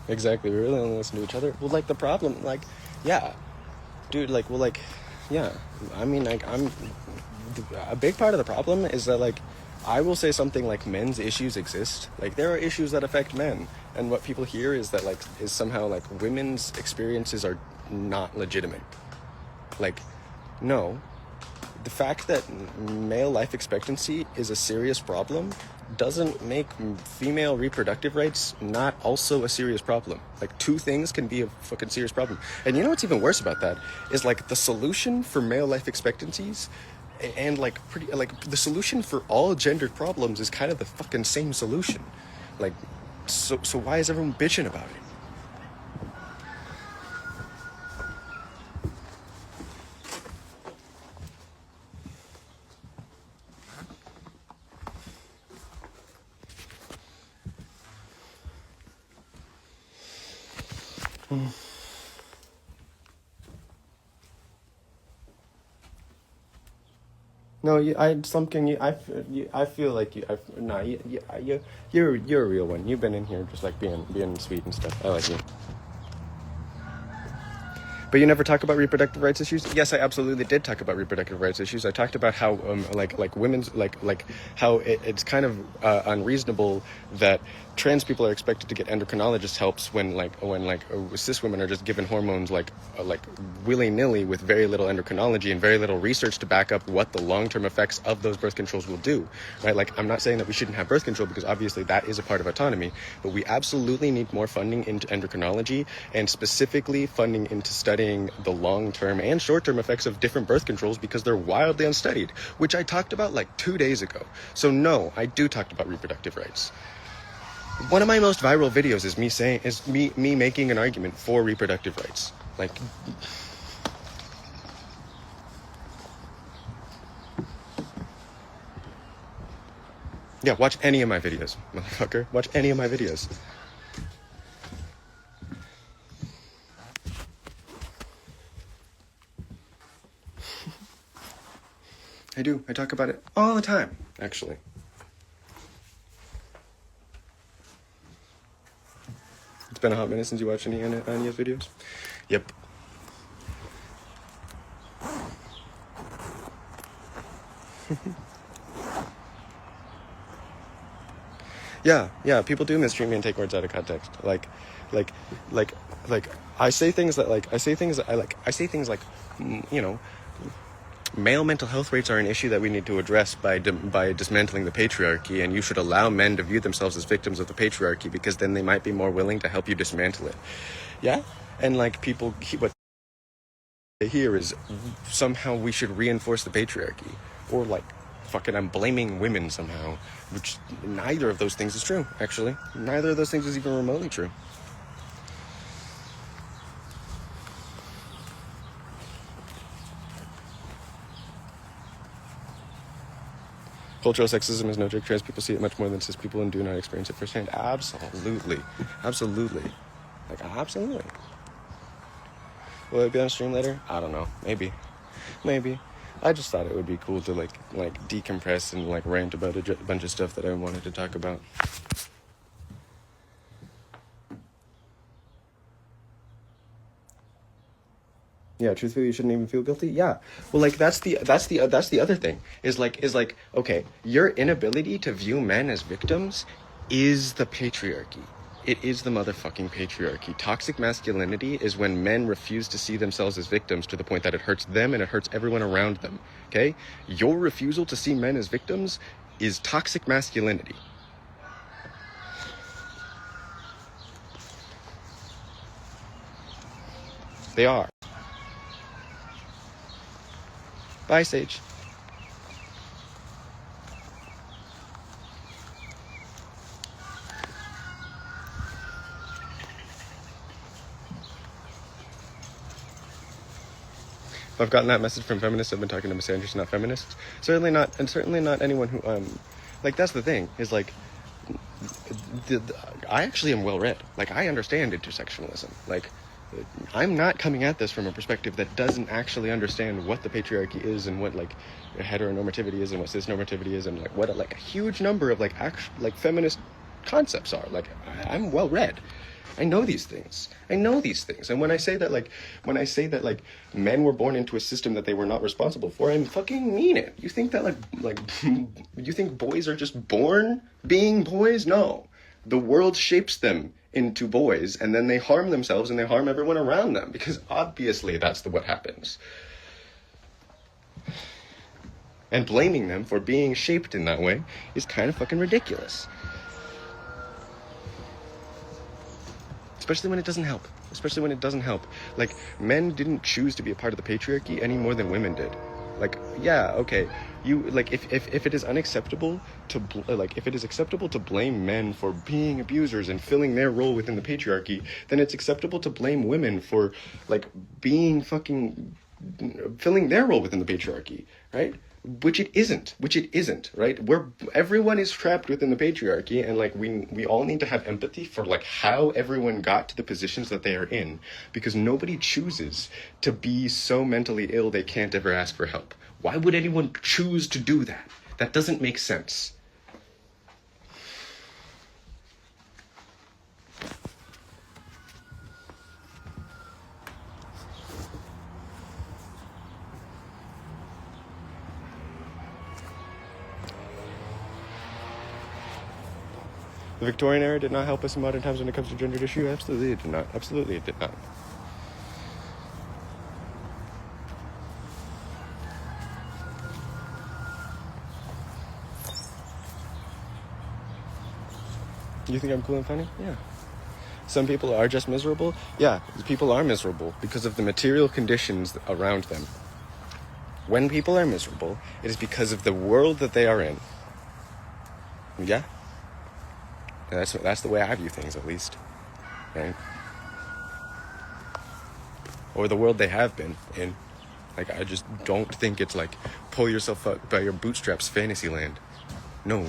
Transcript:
exactly. We really only listen to each other. Well, like, the problem, like, yeah, dude, like, well, like, yeah. I mean, like, a big part of the problem is that, like, I will say something like men's issues exist. Like, there are issues that affect men, and what people hear is that, like, is somehow, like, women's experiences are not legitimate. Like, no. The fact that male life expectancy is a serious problem doesn't make female reproductive rights not also a serious problem. Like, two things can be a fucking serious problem. And you know what's even worse about that is, like, the solution for male life expectancies and, like, the solution for all gendered problems is kind of the fucking same solution. Like, so why is everyone bitching about it? No, I feel like you're a real one. You've been in here just like being sweet and stuff. I like you. But you never talk about reproductive rights issues? Yes, I absolutely did talk about reproductive rights issues. I talked about how like women's like how it's kind of unreasonable that trans people are expected to get endocrinologist helps when cis women are just given hormones like willy-nilly with very little endocrinology and very little research to back up what the long-term effects of those birth controls will do, right? Like, I'm not saying that we shouldn't have birth control, because obviously that is a part of autonomy, but we absolutely need more funding into endocrinology, and specifically funding into studying the long-term and short-term effects of different birth controls, because they're wildly unstudied, which I talked about like 2 days ago. So no, I do talk about reproductive rights. One of my most viral videos is me making an argument for reproductive rights. Like, yeah, watch any of my videos, motherfucker. Watch any of my videos. I do. I talk about it all the time, actually. It's been a hot minute since you watched any Anya's videos? Yep. Yeah, people do mistreat me and take words out of context. Like, I say things like, you know, male mental health rates are an issue that we need to address by dismantling the patriarchy, and you should allow men to view themselves as victims of the patriarchy, because then they might be more willing to help you dismantle it. Yeah? And, like, what they hear is somehow we should reinforce the patriarchy, or, like, fucking I'm blaming women somehow, which neither of those things is true, actually. Neither of those things is even remotely true. Cultural sexism is no joke. Trans people see it much more than cis people and do not experience it firsthand. Absolutely. Like, absolutely. Will it be on stream later? I don't know. Maybe. I just thought it would be cool to like decompress and like rant about a bunch of stuff that I wanted to talk about. Yeah, truthfully, you shouldn't even feel guilty. Yeah, well, like that's the other thing is like okay, your inability to view men as victims is the patriarchy. It is the motherfucking patriarchy. Toxic masculinity is when men refuse to see themselves as victims to the point that it hurts them and it hurts everyone around them. Okay, your refusal to see men as victims is toxic masculinity. They are. Bye, Sage. If I've gotten that message from feminists, I've been talking to misandrists, not feminists. Certainly not anyone who, like, that's the thing, is, like, I actually am well-read. Like, I understand intersectionalism. Like, I'm not coming at this from a perspective that doesn't actually understand what the patriarchy is and what, like, heteronormativity is and what cisnormativity is and, like, what, like, a huge number of, like, feminist concepts are. Like, I'm well-read. I know these things. And when I say that men were born into a system that they were not responsible for, I fucking mean it. You think that you think boys are just born being boys? No. The world shapes them into boys, and then they harm themselves and they harm everyone around them, because obviously that's what happens. And blaming them for being shaped in that way is kind of fucking ridiculous. Especially when it doesn't help. Like, men didn't choose to be a part of the patriarchy any more than women did. Like, yeah, okay. You, like, if it is unacceptable if it is acceptable to blame men for being abusers and filling their role within the patriarchy, then it's acceptable to blame women for, like, being fucking, filling their role within the patriarchy, right? Which it isn't, right? Everyone is trapped within the patriarchy, and like we all need to have empathy for like how everyone got to the positions that they are in, because nobody chooses to be so mentally ill they can't ever ask for help. Why would anyone choose to do that? That doesn't make sense. The Victorian era did not help us in modern times when it comes to gendered issue. Absolutely it did not. Absolutely it did not. You think I'm cool and funny? Yeah. Some people are just miserable? Yeah, people are miserable because of the material conditions around them. When people are miserable, it is because of the world that they are in. Yeah? That's the way I view things, at least, right? Or the world they have been in. Like, I just don't think it's like pull yourself up by your bootstraps fantasy land. No.